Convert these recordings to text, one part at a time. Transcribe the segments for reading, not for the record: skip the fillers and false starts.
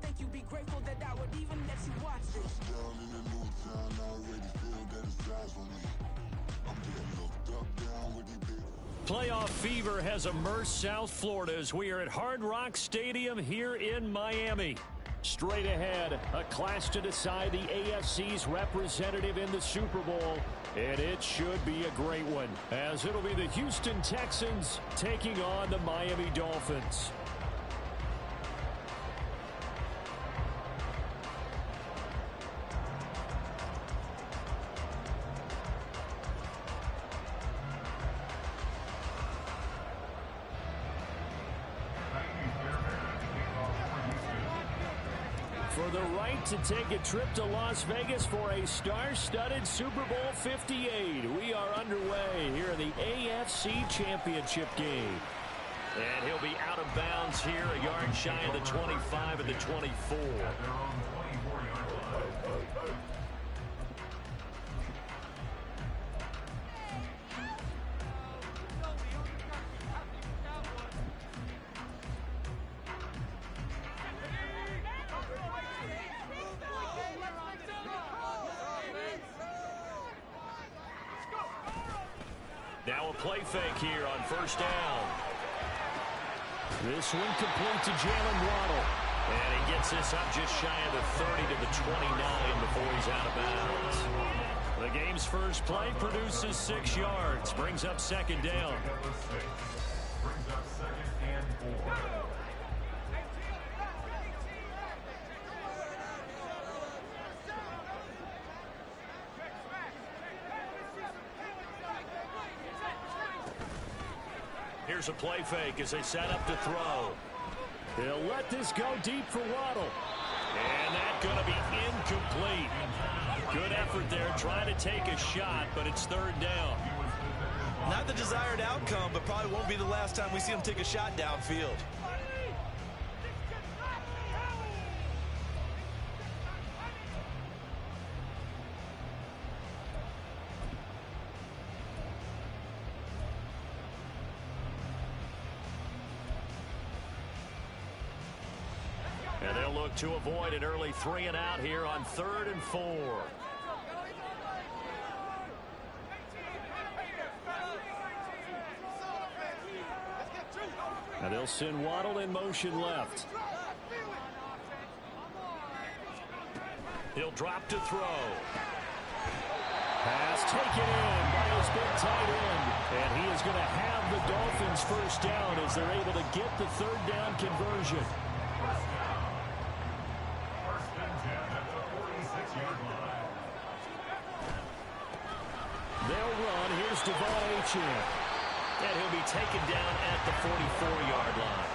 I think you'd be grateful that I would even let you watch this. Down in a new town, I already feel that it's eyes on me. I'm getting looked up, down with the big. Playoff fever has immersed South Florida as we are at Hard Rock Stadium here in Miami. Straight ahead, a clash to decide the AFC's representative in the Super Bowl. And it should be a great one, as it'll be the Houston Texans taking on the Miami Dolphins. For the right to take a trip to Las Vegas for a star-studded Super Bowl 58. We are underway here in the AFC Championship game. And he'll be out of bounds here, a yard shy of the 25 and the 24. Now a play fake here on first down. This one complete to Jalen Waddle. And he gets this up just shy of the 30 to the 29 before he's out of bounds. The game's first play produces 6 yards. Brings up second down. Brings up second and 4. Here's a play fake as they set up to throw. They'll let this go deep for Waddle. And that's going to be incomplete. Good effort there trying to take a shot, but it's third down. Not the desired outcome, but probably won't be the last time we see him take a shot downfield. And they'll look to avoid an early 3 and out here on 3rd and 4. And they'll send Waddle in motion left. He'll drop to throw. Pass taken in by his big tight end. And he is going to have the Dolphins first down as they're able to get the third down conversion. They'll run. Here's Devon Achane. And he'll be taken down at the 44-yard line.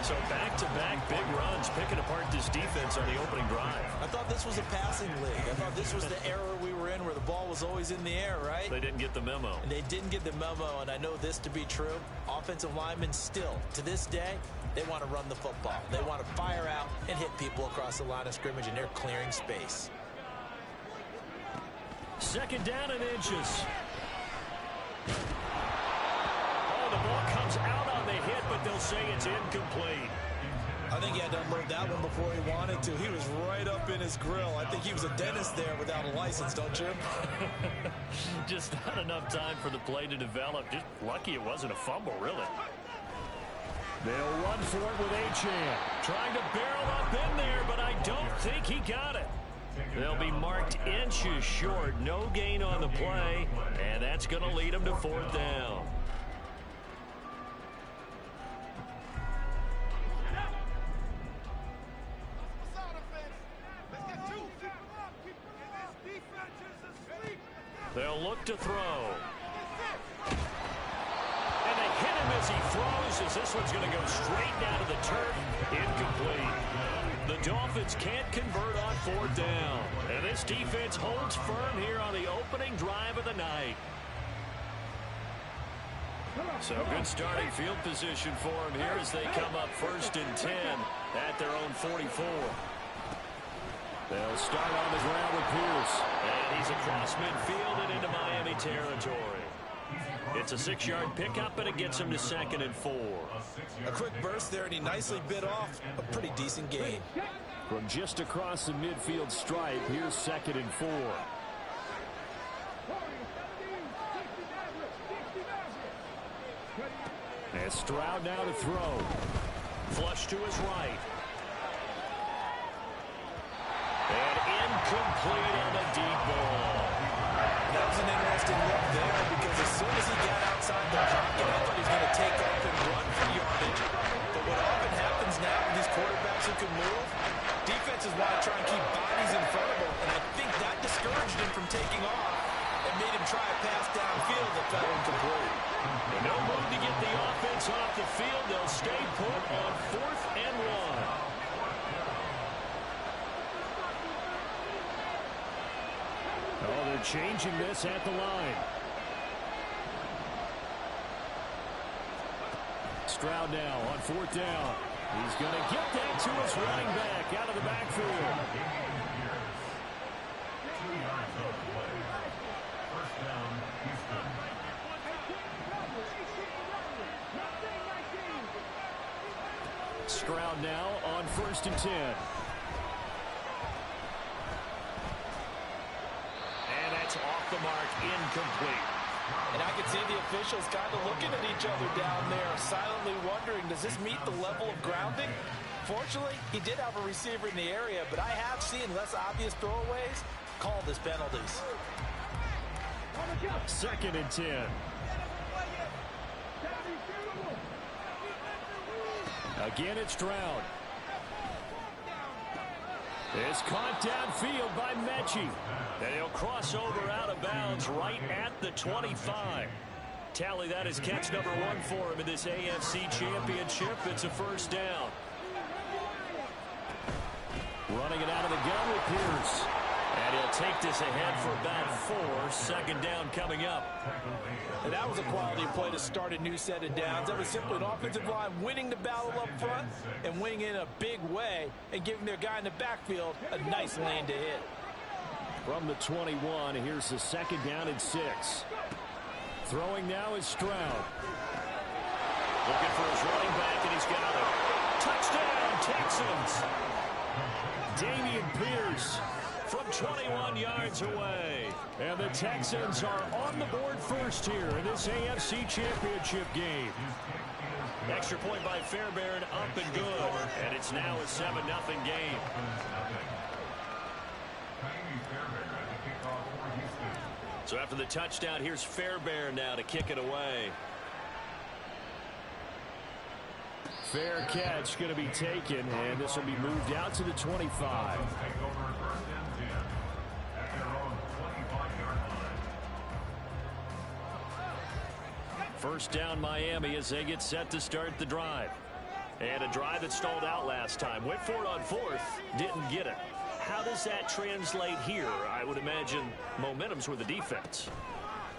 So back-to-back big runs picking apart this defense on the opening drive. I thought this was a passing league. I thought this was the era we were in where the ball was always in the air, right? They didn't get the memo. And they didn't get the memo, and I know this to be true. Offensive linemen still, to this day, they want to run the football. They want to fire out and hit people across the line of scrimmage, and they're clearing space. Second down and inches. Oh, the ball comes out on the hit, but they'll say it's incomplete. I think he had to unload that one before he wanted to. He was right up in his grill. I think he was a dentist there without a license, don't you? Just not enough time for the play to develop. Just lucky it wasn't a fumble, really. They'll run for it with Achane. Trying to barrel up in there, but I don't think he got it. They'll be marked inches short. No gain on the play, and that's going to lead them to 4th down. They'll look to throw. And they hit him as he throws, as this one's going to go straight down to the turf. Incomplete. The Dolphins can't convert on 4th down. And this defense holds firm here on the opening drive of the night. So good starting field position for them here as they come up 1st and 10 at their own 44. They'll start on the ground with Pierce. And he's across midfield and into Miami territory. It's a 6-yard pickup, and it gets him to 2nd and 4. A quick burst there, and he nicely bit off a pretty decent gain. From just across the midfield stripe, here's 2nd and 4. And Stroud now to throw. Flush to his right. And incomplete on the deep ball. That was an interesting look there because as soon as he got outside the pocket, I thought he was going to take off and run for yardage. But what often happens now with these quarterbacks who can move, defenses want to try and keep bodies in front of them, and I think that discouraged him from taking off and made him try a pass downfield that fell incomplete. No move to get the offense off the field. They'll stay put on 4th and 1. Oh, they're changing this at the line. Stroud now on 4th down. He's going to get that to his running back out of the backfield. Stroud now on 1st and 10. And that's off the mark, incomplete. And I can see the officials kind of looking at each other down there, silently wondering, does this meet the level of grounding? Fortunately, he did have a receiver in the area, but I have seen less obvious throwaways called as penalties. 2nd and 10. Again, it's Stroud. It's caught downfield by Mechie. And he'll cross over out of bounds right at the 25. Tally that is catch number 1 for him in this AFC Championship. It's a 1st down. Running it out of the gun with Pierce. And he'll take this ahead for about 4. 2nd down coming up. And that was a quality play to start a new set of downs. That was simply an offensive line winning the battle up front and winning in a big way and giving their guy in the backfield a nice lane to hit. From the 21, here's the 2nd down and 6. Throwing now is Stroud. Looking for his running back, and he's got it. Touchdown, Texans. Dameon Pierce from 21 yards away. And the Texans are on the board first here in this AFC Championship game. Extra point by Fairbairn, up and good. And it's now a 7-0 game. So after the touchdown, here's Fairbairn now to kick it away. Fair catch going to be taken, and this will be moved out to the 25. First down Miami as they get set to start the drive. And a drive that stalled out last time. Went for it on 4th, didn't get it. How does that translate here? I would imagine momentum's with the defense.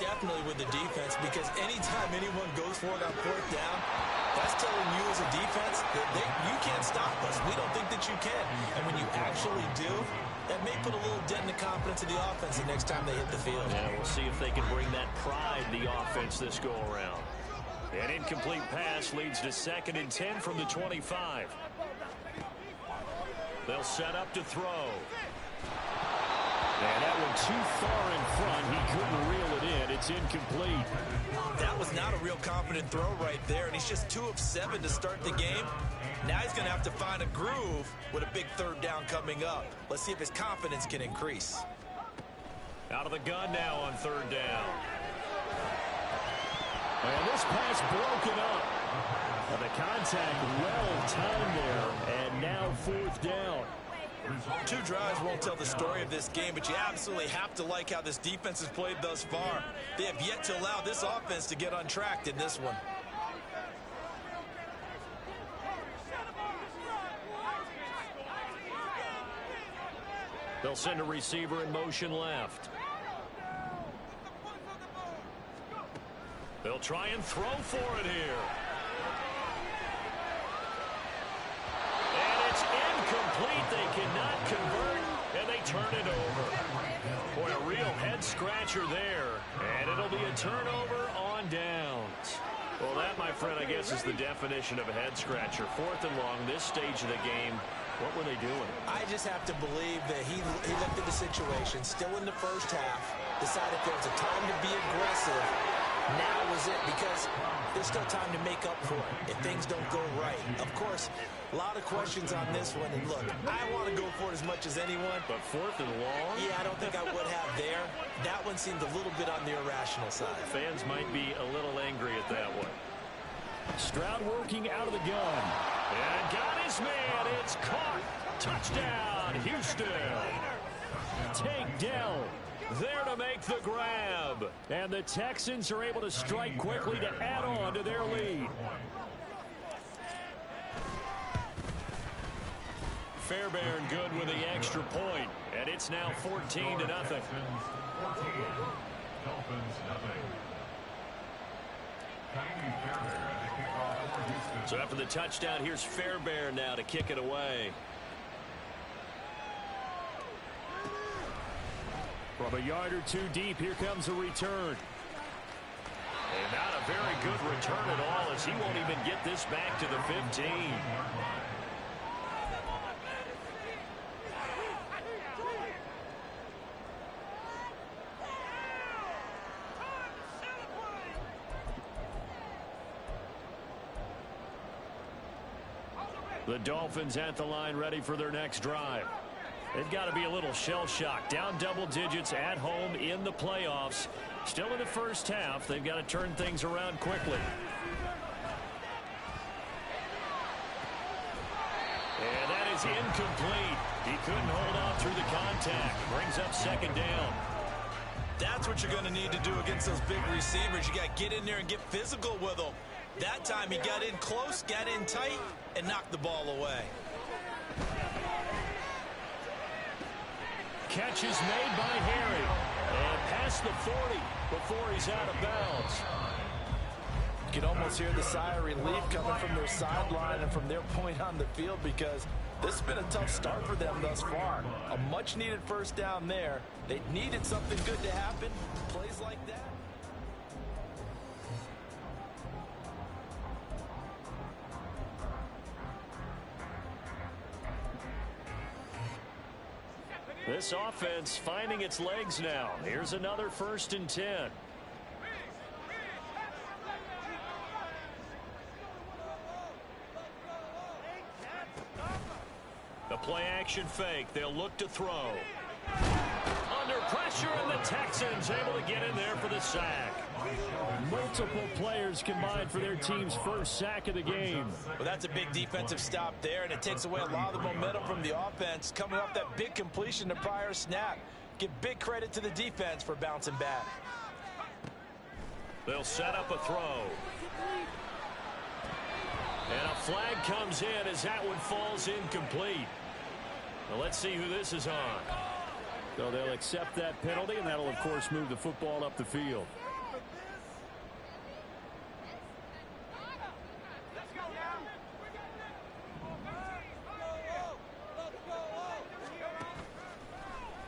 Definitely with the defense, because anytime anyone goes for it on 4th down, that's telling you as a defense that you can't stop us. We don't think that you can. And when you actually do, that may put a little dent in the confidence of the offense the next time they hit the field. Yeah, we'll see if they can bring that pride to the offense this go-around. An incomplete pass leads to 2nd and 10 from the 25. They'll set up to throw. And that one too far in front. He couldn't reel it in. It's incomplete. That was not a real confident throw right there, and he's just 2 of 7 to start the game. Now he's going to have to find a groove with a big 3rd down coming up. Let's see if his confidence can increase. Out of the gun now on 3rd down. And this pass broken up. And the contact well timed there. And now 4th down. 2 drives won't tell the story of this game, but you absolutely have to like how this defense has played thus far. They have yet to allow this offense to get untracked in this one. They'll send a receiver in motion left. They'll try and throw for it here. And it's incomplete. They cannot convert, and they turn it over. Boy, a real head-scratcher there. And it'll be a turnover on on downs. Well, that, my friend, I guess is the definition of a head-scratcher. 4th and long, this stage of the game. What were they doing? I just have to believe that he looked at the situation, still in the first half, decided there was a time to be aggressive. Now was it, because there's still time to make up for it if things don't go right. Of course, a lot of questions on this one, and look, I want to go for it as much as anyone. But 4th and long? Yeah, I don't think I would have there. That one seemed a little bit on the irrational side. Fans might be a little angry at that one. Stroud working out of the gun. And got his man. It's caught. Touchdown, Houston. Tank Dell. There to make the grab. And the Texans are able to strike quickly to add on to their lead. Fairbairn good with the extra point. And it's now 14-0. Dolphins, nothing. So after the touchdown, here's Fairbairn now to kick it away. From a yard or two deep, here comes a return. And not a very good return at all, as he won't even get this back to the 15. The Dolphins at the line, ready for their next drive. They've got to be a little shell-shocked. Down double digits at home in the playoffs. Still in the first half. They've got to turn things around quickly. And that is incomplete. He couldn't hold on through the contact. Brings up 2nd down. That's what you're going to need to do against those big receivers. You got to get in there and get physical with them. That time he got in close, got in tight, and knocked the ball away. Catch is made by Harry. And past the 40 before he's out of bounds. You can almost hear the sigh of relief coming from their sideline and from their point on the field, because this has been a tough start for them thus far. A much-needed first down there. They needed something good to happen. Plays like that. This offense finding its legs now. Here's another 1st and 10. The play-action fake. They'll look to throw. Under pressure, and the Texans able to get in there for the sack. Multiple players combined for their team's first sack of the game. Well, that's a big defensive stop there, and it takes away a lot of the momentum from the offense coming off that big completion the prior snap. Give big credit to the defense for bouncing back. They'll set up a throw. And a flag comes in as that one falls incomplete. Now let's see who this is on. So they'll accept that penalty, and that'll, of course, move the football up the field.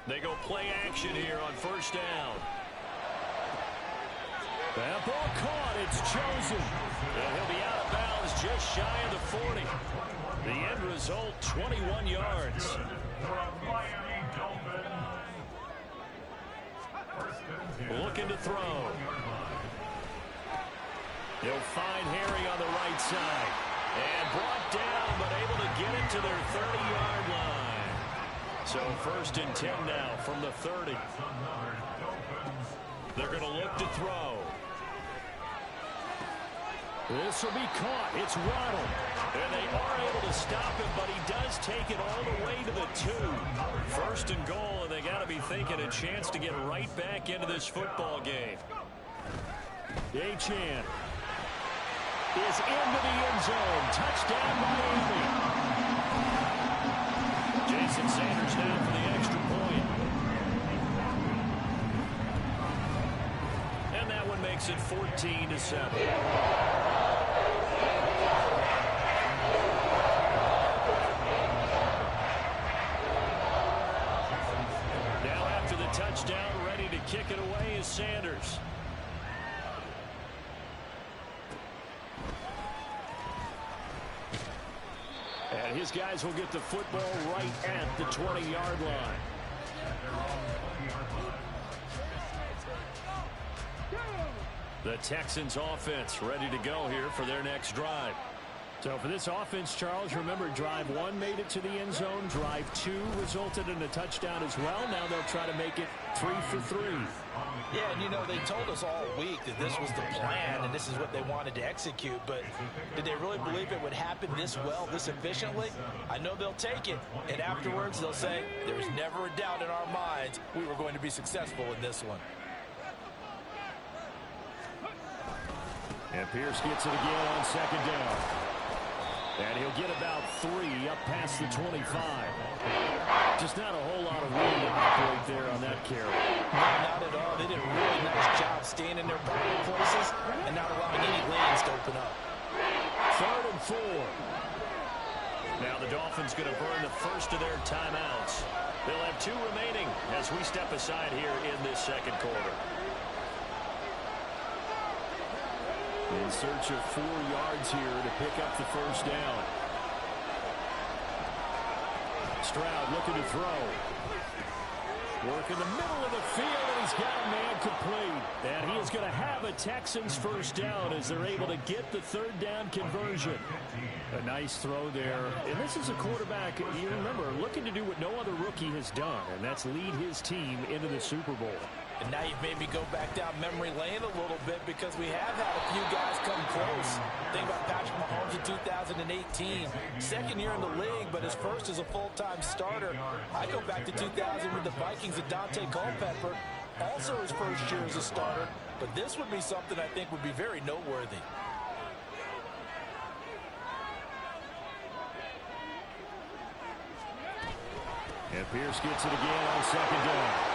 They go play action here on 1st down. That ball caught. It's chosen. And he'll be out of bounds just shy of the 40. The end result, 21 yards. Looking to throw. He'll find Harry on the right side. And brought down, but able to get it to their 30-yard line. So 1st and 10 now from the 30. They're going to look to throw. This will be caught. It's Waddle. And they are able to stop him, but he does take it all the way to the 2. 1st and goal, and they got to be thinking a chance to get right back into this football game. Achane is into the end zone. Touchdown, Miami. Jason Sanders now for the extra point. And that one makes it 14-7. Now after the touchdown, ready to kick it away is Sanders. his guys will get the football right at the 20-yard line. The Texans offense ready to go here for their next drive. So for this offense, Charles, remember drive 1 made it to the end zone. Drive 2 resulted in a touchdown as well. Now they'll try to make it 3 for 3. Yeah, and you know, they told us all week that this was the plan and this is what they wanted to execute, but did they really believe it would happen this well, this efficiently? I know they'll take it, and afterwards they'll say, there was never a doubt in our minds we were going to be successful in this one. And Pierce gets it again on second down. And he'll get about 3 up past the 25. Just not a whole lot of room to operate there on that carry. No, not at all. They did a really nice job staying in their proper places and not allowing any lanes to open up. 3rd and 4. Now the Dolphins going to burn the first of their timeouts. They'll have 2 remaining as we step aside here in this second quarter. In search of 4 yards here to pick up the first down. Stroud looking to throw. Work in the middle of the field, and he's got a man complete. And he is going to have a Texans first down as they're able to get the 3rd down conversion. A nice throw there. And this is a quarterback, you remember, looking to do what no other rookie has done, and that's lead his team into the Super Bowl. And now you've made me go back down memory lane a little bit because we have had a few guys come close. Think about Patrick Mahomes in 2018. 2nd year in the league, but his first as a full-time starter. I go back to 2000 with the Vikings and Dante Culpepper. Also his first year as a starter. But this would be something I think would be very noteworthy. And Pierce gets it again on second down.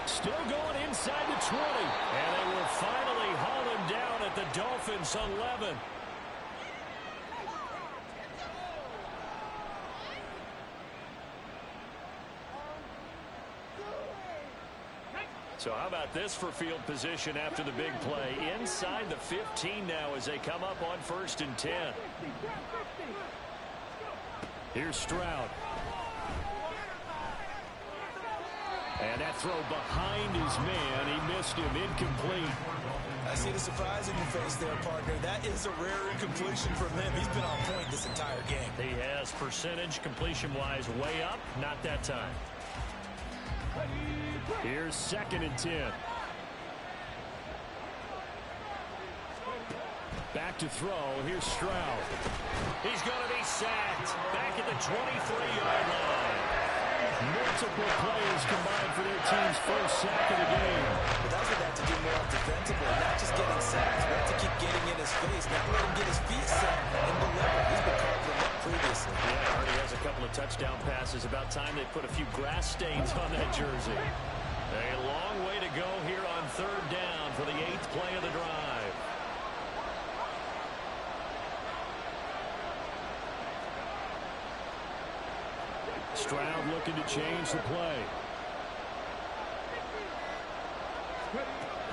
Still going inside the 20. And they will finally haul him down at the Dolphins 11. So how about this for field position after the big play? Inside the 15 now as they come up on 1st and 10. Here's Stroud. And that throw behind his man. He missed him. Incomplete. I see the surprise in your face there, partner. That is a rare incompletion from him. He's been on point this entire game. He has percentage completion-wise way up. Not that time. Here's 2nd and 10. Back to throw. Here's Stroud. He's going to be sacked. Back at the 23-yard line. Multiple players combined for their team's first sack of the game. But that's what they have to do more defensively, not just getting sacks, but have to keep getting in his face. Not let him get his feet set and deliver. He's been called for that previously. Yeah, already has a couple of touchdown passes. About time they put a few grass stains on that jersey. A long way to go here on 3rd down for the 8th play of the drive. Stroud looking to change the play.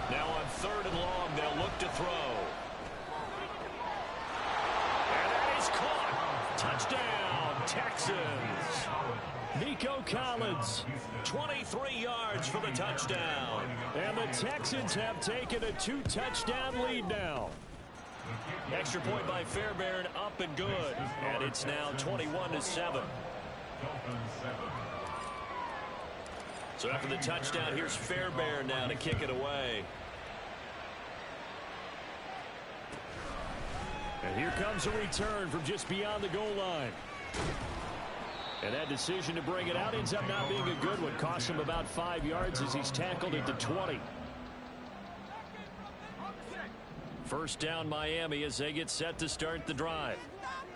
Now on 3rd and long, they'll look to throw. And that is caught. Touchdown, Texans. Nico Collins, 23 yards for the touchdown. And the Texans have taken a 2-touchdown lead now. Extra point by Fairbairn, up and good. And it's now 21-7. So after the touchdown, here's Fairbairn now to kick it away. And here comes a return from just beyond the goal line. And that decision to bring it out ends up not being a good one. Costs him about 5 yards as he's tackled at the 20. First down Miami as they get set to start the drive.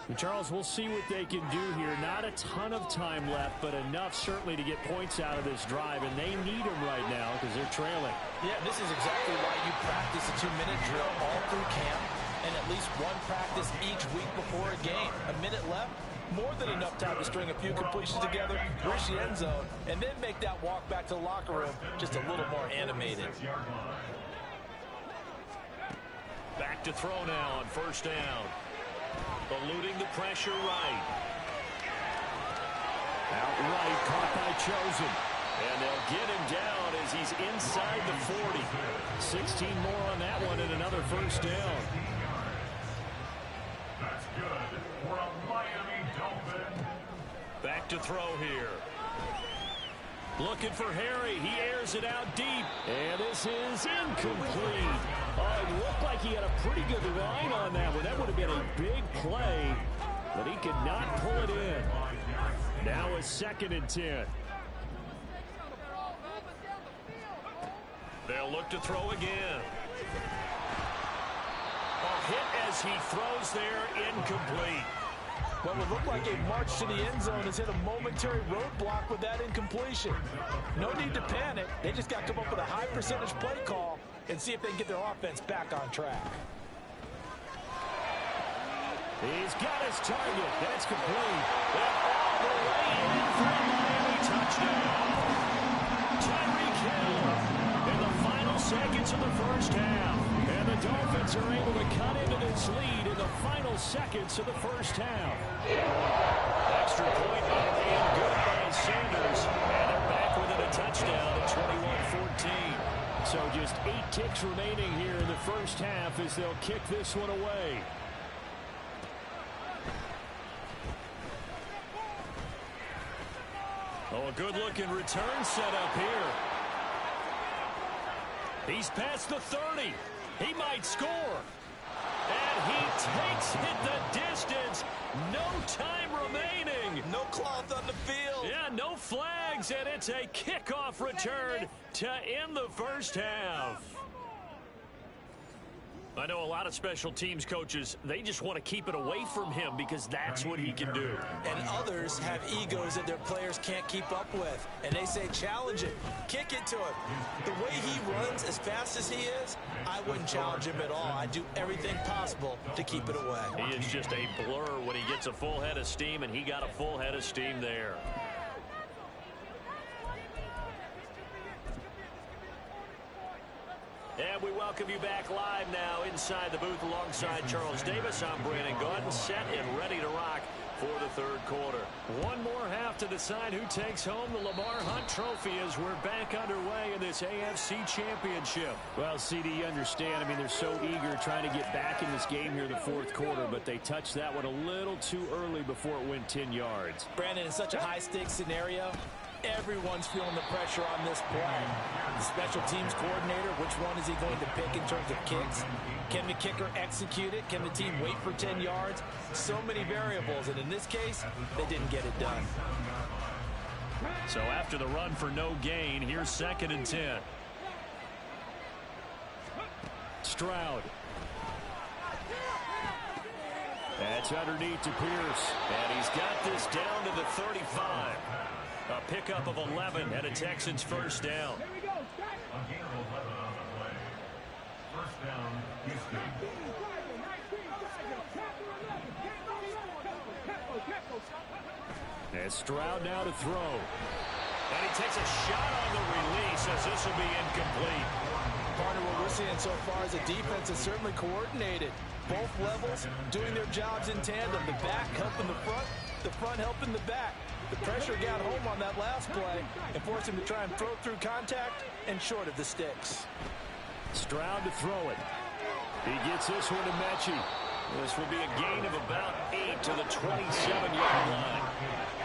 And Charles, we'll see what they can do here. Not a ton of time left, but enough certainly to get points out of this drive. And they need them right now because they're trailing. Yeah, this is exactly why you practice a 2-minute drill all through camp and at least one practice each week before a game. A minute left, more than enough time to string a few completions together, reach the end zone, and then make that walk back to the locker room just a little more animated. Back to throw now on 1st down. Eluding the pressure right. Outright caught by Chosen. And they'll get him down as he's inside the 40. 16 more on that one and another first down. That's good for a Miami Dolphin. Back to throw here. Looking for Harry. He airs it out deep. And this is incomplete. Oh, it looked like he had a pretty good line on that one. That would have been a big play, but he could not pull it in. Now a 2nd and 10. They'll look to throw again. A hit as he throws there, incomplete. What would look like a march to the end zone has hit a momentary roadblock with that incompletion. No need to panic. They just got to come up with a high percentage play call and see if they can get their offense back on track. He's got his target. That's complete. And all the way in for a Miami touchdown. Tyreek Hill in the final seconds of the first half. And the Dolphins are able to cut into this lead in the final seconds of the first half. Extra point and good by Sanders. And they're back within a touchdown at 21-14. So just 8 ticks remaining here in the first half as they'll kick this one away. Oh, a good-looking return set up here. He's past the 30. He might score. And he takes it the distance. No time remaining. No cloth on the field. Yeah, no flags, and it's a kickoff return to end the first half. I know a lot of special teams coaches, they just want to keep it away from him because that's what he can do. And others have egos that their players can't keep up with. And they say, challenge it. Kick it to him. The way he runs as fast as he is, I wouldn't challenge him at all. I'd do everything possible to keep it away. He is just a blur when he gets a full head of steam, and he got a full head of steam there. And we welcome you back live now inside the booth alongside Charles Davis. I'm Brandon Gaudin, set and ready to rock for the third quarter. One more half to decide who takes home the Lamar Hunt Trophy as we're back underway in this AFC Championship. Well, CD, you understand. I mean, they're so eager trying to get back in this game here in the fourth quarter, but they touched that one a little too early before it went 10 yards. Brandon, in such a high-stakes scenario, everyone's feeling the pressure on this play. The special teams coordinator, which one is he going to pick in terms of kicks? Can the kicker execute it? Can the team wait for 10 yards? So many variables, and in this case, they didn't get it done. So after the run for no gain, here's 2nd and 10. Stroud. That's underneath to Pierce. And he's got this down to the 35. A pickup of 11 and a Texans first down. Again, 11 on the play. First down, Houston. And Stroud now to throw. And he takes a shot on the release as this will be incomplete. Partner, what we're seeing so far is a defense is certainly coordinated. Both levels doing their jobs in tandem. The back helping the front helping the back. The pressure got home on that last play and forced him to try and throw through contact and short of the sticks. Stroud to throw it. He gets this one to Mechie. This will be a gain of about 8 to the 27-yard line.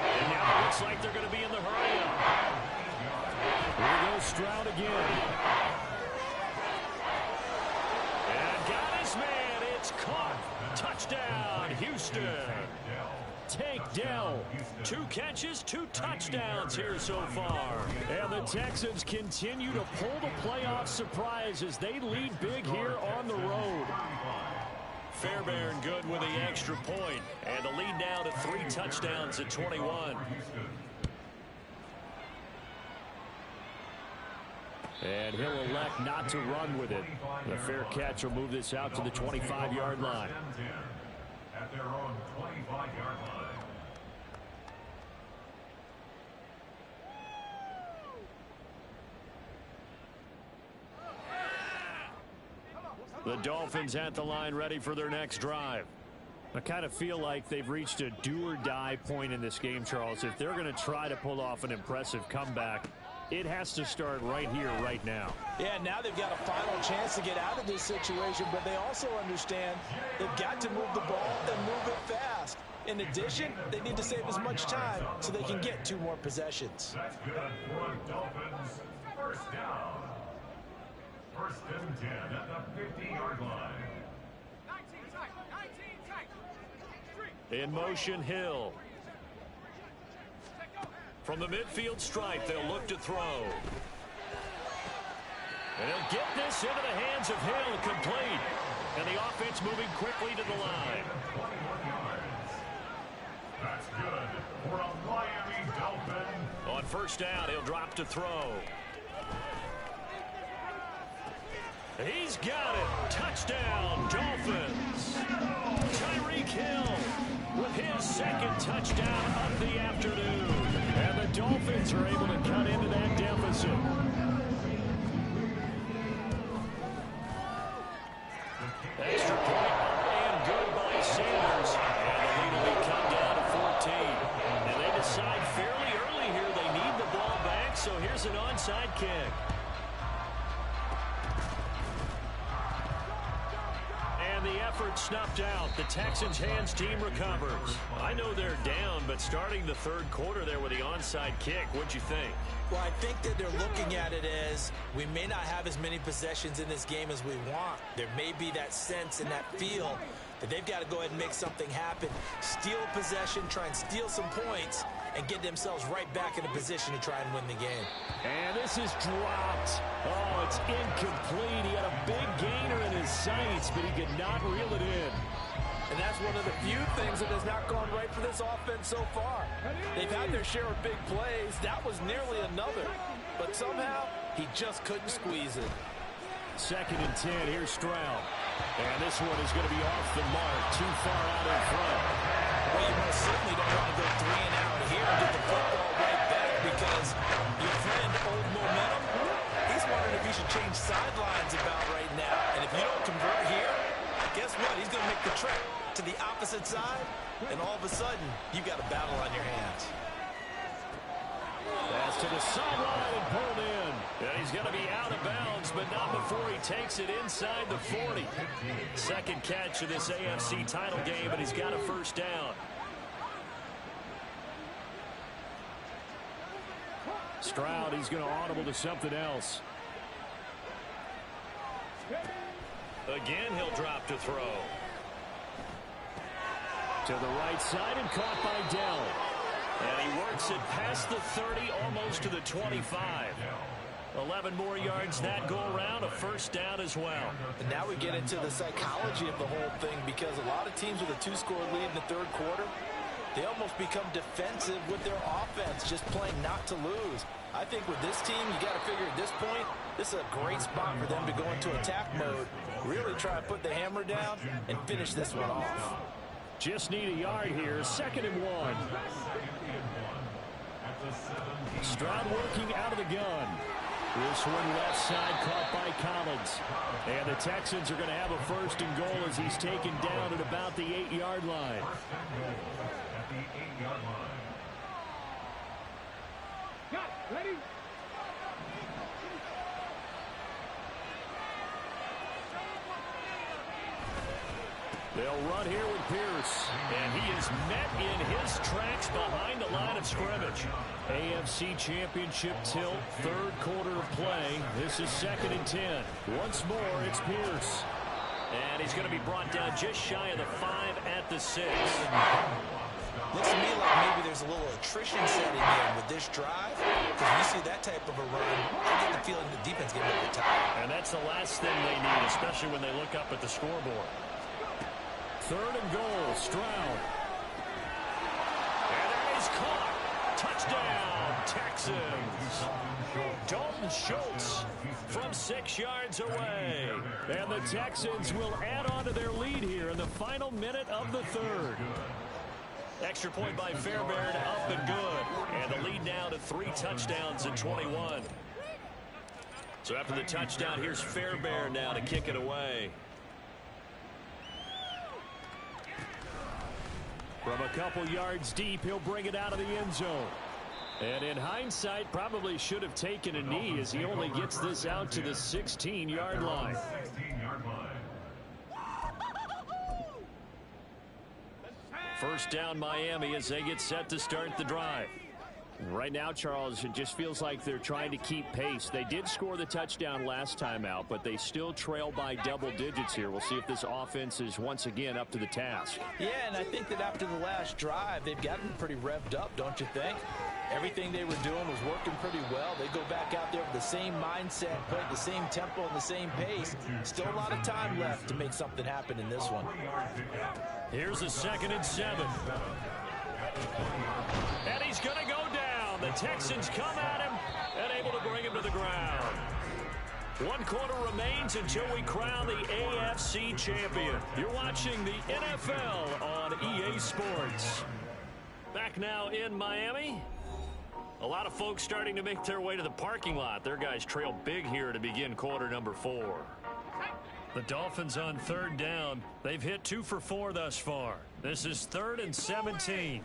And now it looks like they're going to be in the hurry-up. Here goes Stroud again. And got his man. It's caught. Touchdown, Houston. Tank Dell. 2 catches, 2 touchdowns here so far. And the Texans continue to pull the playoff surprise as they lead big here on the road. Fairbairn good with the extra point. And the lead now to 3 touchdowns at 21. And he'll elect not to run with it. The fair catch will move this out to the 25-yard line. At their own 25-yard line. The Dolphins at the line ready for their next drive. I kind of feel like they've reached a do-or-die point in this game, Charles. If they're going to try to pull off an impressive comeback, it has to start right here, right now. Yeah, now they've got a final chance to get out of this situation, but they also understand they've got to move the ball and move it fast. In addition, they need to save as much time so they can get 2 more possessions. That's good for the Dolphins. First down. First and 10 at the 50-yard line. In motion, Hill. From the midfield stripe, they'll look to throw. And he'll get this into the hands of Hill, complete. And the offense moving quickly to the line. 21 yards. That's good for a Miami Dolphin. On first down, he'll drop to throw. He's got it. Touchdown, Dolphins. Tyreek Hill with his second touchdown of the afternoon. And the Dolphins are able to cut into that deficit. Extra point and good by Sanders. And the lead will be cut down to 14. And they decide fairly early here they need the ball back, so here's an onside kick. The effort snuffed out. The Texans' hands team recovers. I know they're down, but starting the third quarter there with the onside kick, what'd you think? Well, I think that they're looking at it as we may not have as many possessions in this game as we want. There may be that sense and that feel that they've got to go ahead and make something happen. Steal possession, try and steal some points, and get themselves right back in a position to try and win the game. And this is dropped. Oh, it's incomplete. He had a big gainer in his sights, but he could not reel it in. And that's one of the few things that has not gone right for this offense so far. They've had their share of big plays. That was nearly another. But somehow, he just couldn't squeeze it. Second and 10, here's Stroud. And this one is going to be off the mark, too far out in front. Well, you most certainly don't want to go 3 and out here and get the football right back because your friend, Old Momentum, he's wondering if he should change sidelines about right now. And if you don't convert here, guess what? He's going to make the trip to the opposite side, and all of a sudden, you've got a battle on your hands. Pass to the sideline and pulled in. And he's going to be out of bounds, but not before he takes it inside the 40. Second catch of this AFC title game, and he's got a first down. Stroud, he's going to audible to something else. Again, he'll drop to throw. To the right side and caught by Dell. And he works it past the 30, almost to the 25. 11 more yards that go around, a first down as well. And now we get into the psychology of the whole thing because a lot of teams with a 2-score lead in the third quarter, they almost become defensive with their offense, just playing not to lose. I think with this team, you got to figure at this point, this is a great spot for them to go into attack mode, really try to put the hammer down and finish this one off. Just need a yard here, 2nd and 1. Stroud working out of the gun. This one left side caught by Collins. And the Texans are going to have a 1st and goal as he's taken down at about the 8-yard line. At the 8-yard line. Ready? They'll run here with Pierce. And he is met in his tracks behind the line of scrimmage. AFC Championship tilt, 3rd quarter of play. This is 2nd and 10. Once more, it's Pierce. And he's going to be brought down just shy of the 5 at the 6. Looks to me like maybe there's a little attrition setting in with this drive. Because you see that type of a run, I get the feeling the defense getting a bit tired. And that's the last thing they need, especially when they look up at the scoreboard. 3rd and goal, Stroud. And there he's caught. Touchdown, Texans. Dalton Schultz from 6 yards away. And the Texans will add on to their lead here in the final minute of the 3rd. Extra point by Fairbairn, up and good. And the lead now to 3 touchdowns in 21. So after the touchdown, here's Fairbairn now to kick it away. From a couple yards deep, he'll bring it out of the end zone. And in hindsight, probably should have taken a knee as he only gets this out to the 16-yard line. First down, Miami, as they get set to start the drive. Right now, Charles, it just feels like they're trying to keep pace. They did score the touchdown last time out, but they still trail by double digits here. We'll see if this offense is once again up to the task. Yeah, and I think that after the last drive, they've gotten pretty revved up, don't you think? Everything they were doing was working pretty well. They go back out there with the same mindset, play at the same tempo and the same pace. Still a lot of time left to make something happen in this one. Here's a 2nd and 7. And he's going to go down. The Texans come at him and able to bring him to the ground. 1 quarter remains until we crown the AFC champion. You're watching the NFL on EA Sports. Back now in Miami. A lot of folks starting to make their way to the parking lot. Their guys trail big here to begin quarter number 4. The Dolphins on 3rd down. They've hit 2 for 4 thus far. This is 3rd and 17.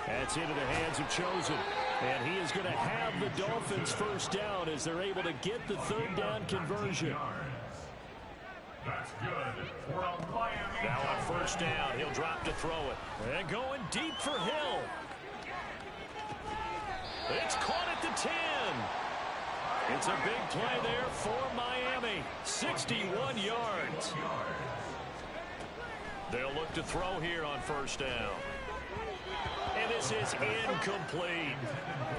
That's into the hands of Chosen. And he is going to have the Dolphins first down as they're able to get the 3rd down conversion. That's good for a Miami. Now on first down, he'll drop to throw it. And going deep for Hill. It's caught at the 10. It's a big play there for Miami. 61 yards. They'll look to throw here on first down. And this is incomplete.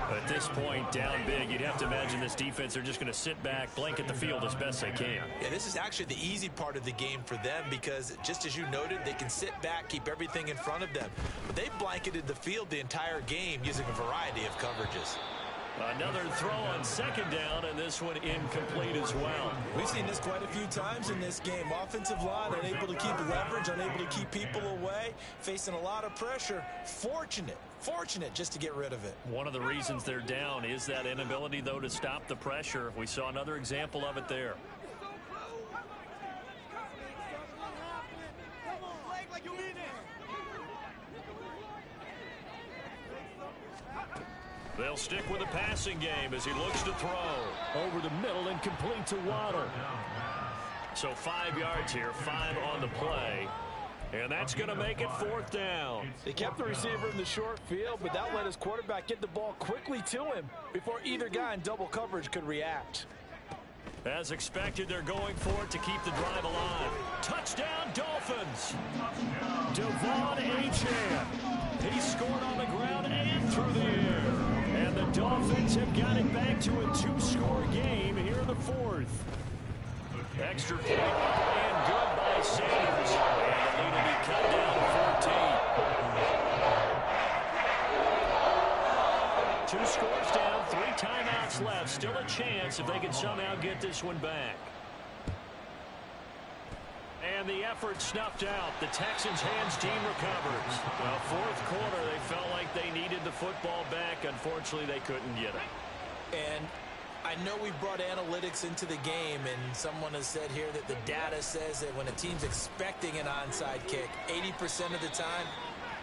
At this point, down big, you'd have to imagine this defense, they're just going to sit back, blanket the field as best they can. Yeah, this is actually the easy part of the game for them because, just as you noted, they can sit back, keep everything in front of them. But they blanketed the field the entire game using a variety of coverages. Another throw on 2nd down, and this one incomplete as well. We've seen this quite a few times in this game. Offensive line unable to keep leverage, unable to keep people away, facing a lot of pressure. Fortunate just to get rid of it. One of the reasons they're down is that inability, though, to stop the pressure. We saw another example of it there. They'll stick with the passing game as he looks to throw. Over the middle and complete to Waddle. So 5 yards here, 5 on the play. And that's going to make it 4th down. They kept the receiver in the short field, but that let his quarterback get the ball quickly to him before either guy in double coverage could react. As expected, they're going for it to keep the drive alive. Touchdown, Dolphins. Devon Achane. He scored on the ground and through the air. And the Dolphins have got it back to a 2-score game here in the 4th. Extra point and good by Sanders. And the lead will be cut down to 14. 2 scores down, 3 timeouts left. Still a chance if they can somehow get this one back. And the effort snuffed out. The Texans' hands team recovers. Well, 4th quarter, they felt like they needed the football back. Unfortunately, they couldn't get it. And I know we brought analytics into the game, and someone has said here that the data says that when a team's expecting an onside kick, 80% of the time,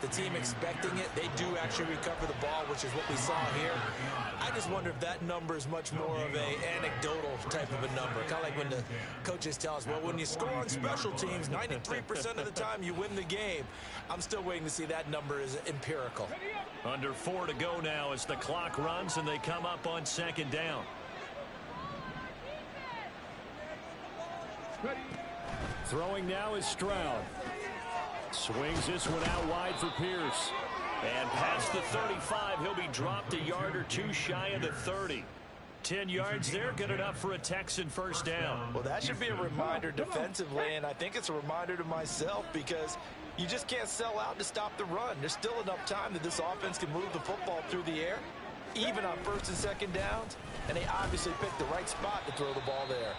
the team expecting it, they do actually recover the ball, which is what we saw here. I just wonder if that number is much more of a anecdotal type of a number. Kind of like when the coaches tell us, well, when you score on special teams, 93% of the time you win the game. I'm still waiting to see that number is empirical. Under 4 to go now as the clock runs and they come up on 2nd down. Throwing now is Stroud. Swings this one out wide for Pierce. And past the 35, he'll be dropped a yard or 2 shy of the 30. 10 yards there, good enough for a Texan first down. Well, that should be a reminder defensively, and I think it's a reminder to myself because you just can't sell out to stop the run. There's still enough time that this offense can move the football through the air, even on 1st and 2nd downs, and they obviously picked the right spot to throw the ball there.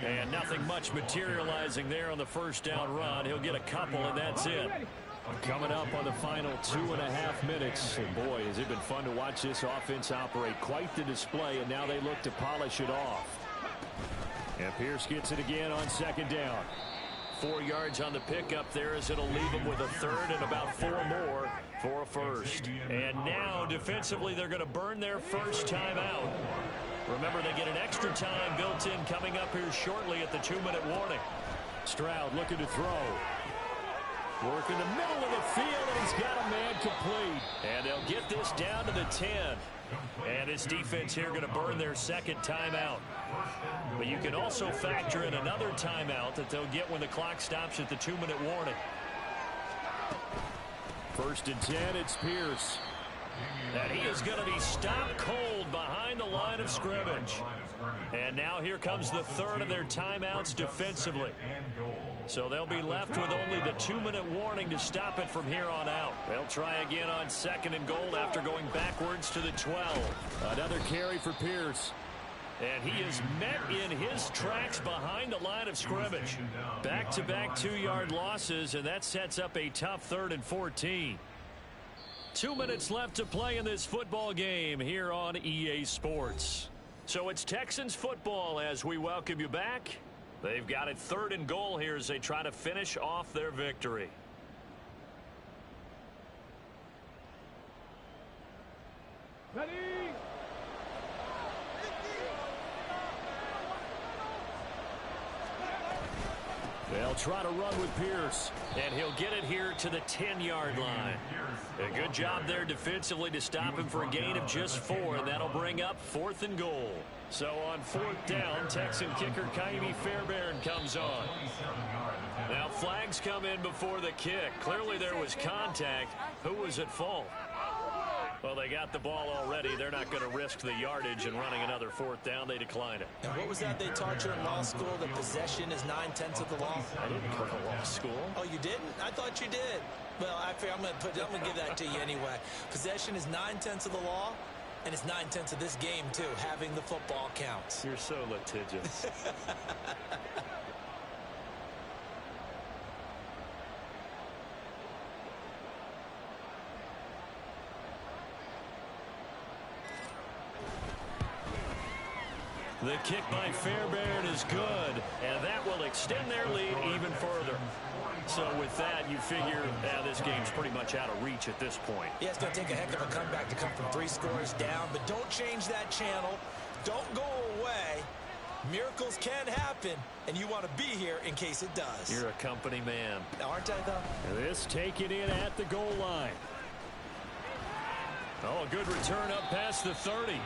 And nothing much materializing there on the first down run. He'll get a couple, and that's it. Coming up on the final 2.5 minutes. And boy, has it been fun to watch this offense operate. Quite the display, and now they look to polish it off. And Pierce gets it again on 2nd down. 4 yards on the pickup there, as it'll leave them with a third and about 4 more for a first. And now, defensively, they're going to burn their first timeout. Remember, they get an extra time built in coming up here shortly at the 2-minute warning. Stroud looking to throw. Work in the middle of the field, and he's got a man complete. And they'll get this down to the 10. And this defense here going to burn their second timeout. But you can also factor in another timeout that they'll get when the clock stops at the 2-minute warning. 1st and 10, it's Pierce. And he is going to be stopped cold behind the line of scrimmage. And now here comes the third of their timeouts defensively. So they'll be left with only the 2-minute warning to stop it from here on out. They'll try again on 2nd and goal after going backwards to the 12. Another carry for Pierce. And he is met in his tracks behind the line of scrimmage. Back-to-back 2-yard losses, and that sets up a tough 3rd and 14. 2 minutes left to play in this football game here on EA Sports. So it's Texans football as we welcome you back. They've got it 3rd and goal here as they try to finish off their victory. Ready? They'll try to run with Pierce. And he'll get it here to the 10-yard line. A good job there defensively to stop him for a gain of just 4, and that'll bring up 4th and goal. So on 4th down, Texan kicker Kaimi Fairbairn comes on. Now flags come in before the kick. Clearly there was contact. Who was at fault? Well, they got the ball already. They're not going to risk the yardage and running another 4th down. They decline it. And what was that they taught you in law school? That possession is 9/10 of the law? I didn't go to law school. Oh, you didn't? I thought you did. Well, I'm going to give that to you anyway. Possession is 9/10 of the law, and it's 9/10 of this game, too. Having the football counts. You're so litigious. The kick by Fairbairn is good, and that will extend their lead even further. So with that, you figure this game's pretty much out of reach at this point. Yeah, it's going to take a heck of a comeback to come from 3 scores down, but don't change that channel. Don't go away. Miracles can happen, and you want to be here in case it does. You're a company man. Aren't I, though? This taken in at the goal line. Oh, a good return up past the 30. And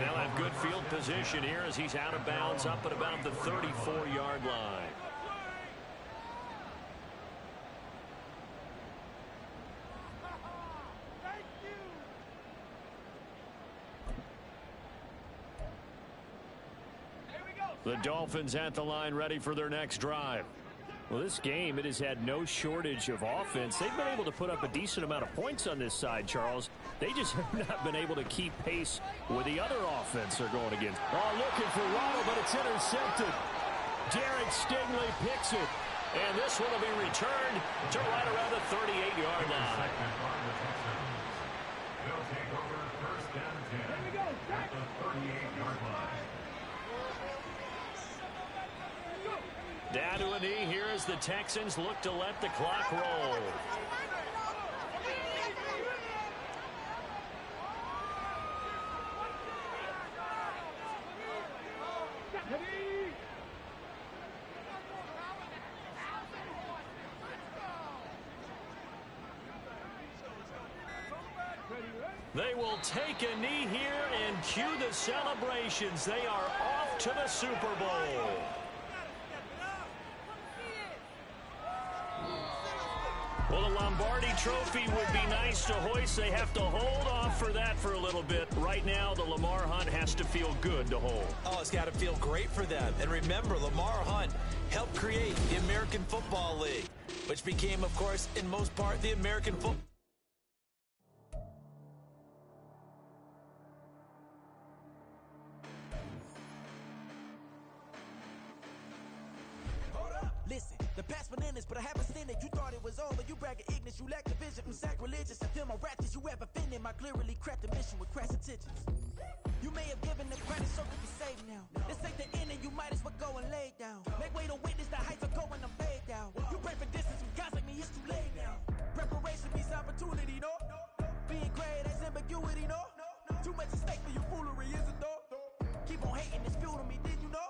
they'll have good field position here as he's out of bounds up at about the 34-yard line. The Dolphins at the line ready for their next drive. Well, this game, it has had no shortage of offense. They've been able to put up a decent amount of points on this side, Charles. They just have not been able to keep pace with the other offense they're going against. Oh, looking for Waddle, but it's intercepted. Derek Stingley picks it. And this one will be returned to right around the 38-yard line. They'll take over 1st and 10 at the 38-yard line. Down to a knee here as the Texans look to let the clock roll. They will take a knee here and cue the celebrations. They are off to the Super Bowl. Well, the Lombardi Trophy would be nice to hoist. They have to hold off for that for a little bit. Right now, the Lamar Hunt has to feel good to hold. Oh, it's got to feel great for them. And remember, Lamar Hunt helped create the American Football League, which became, of course, in most part, the American Football. Listen, the past bananas, but I haven't seen it. You thought it was over. You bragging ignorance. You lack the vision. I'm sacrilegious. I feel my ratchets. You have offended my clearly crafted mission with crass intentions. You may have given the credit so you can save now. This ain't the end and you might as well go and lay down. Make way to witness the heights are going to fade down. You pray for distance from guys like me, it's too late now. Preparation means opportunity, no? Being great has ambiguity, no? Too much at stake for your foolery, is it though? Keep on hating, it's fuel to me, did you know?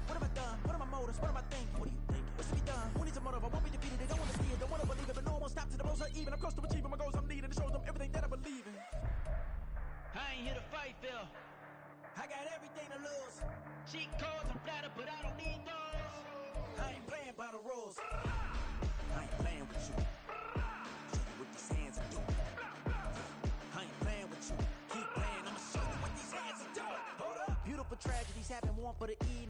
What have I done? What are my motives? What am I thinking? What do you think? What should be done? Who needs a motive? I won't be defeated. They don't want to see it, don't want to believe it, but no one won't stop till the blows are even. I'm close to achieving my goals. I'm needing to show them everything that I believe in. I ain't here to fight, Phil. I got everything to lose. Cheat codes, I'm flattered, but I don't need those. I ain't playing by the rules. I ain't playing with you. Show you what these hands are doing. I ain't playing with you. Keep playing, I'ma show you what these hands are doing. Hold up. Beautiful tragedies happen, one for the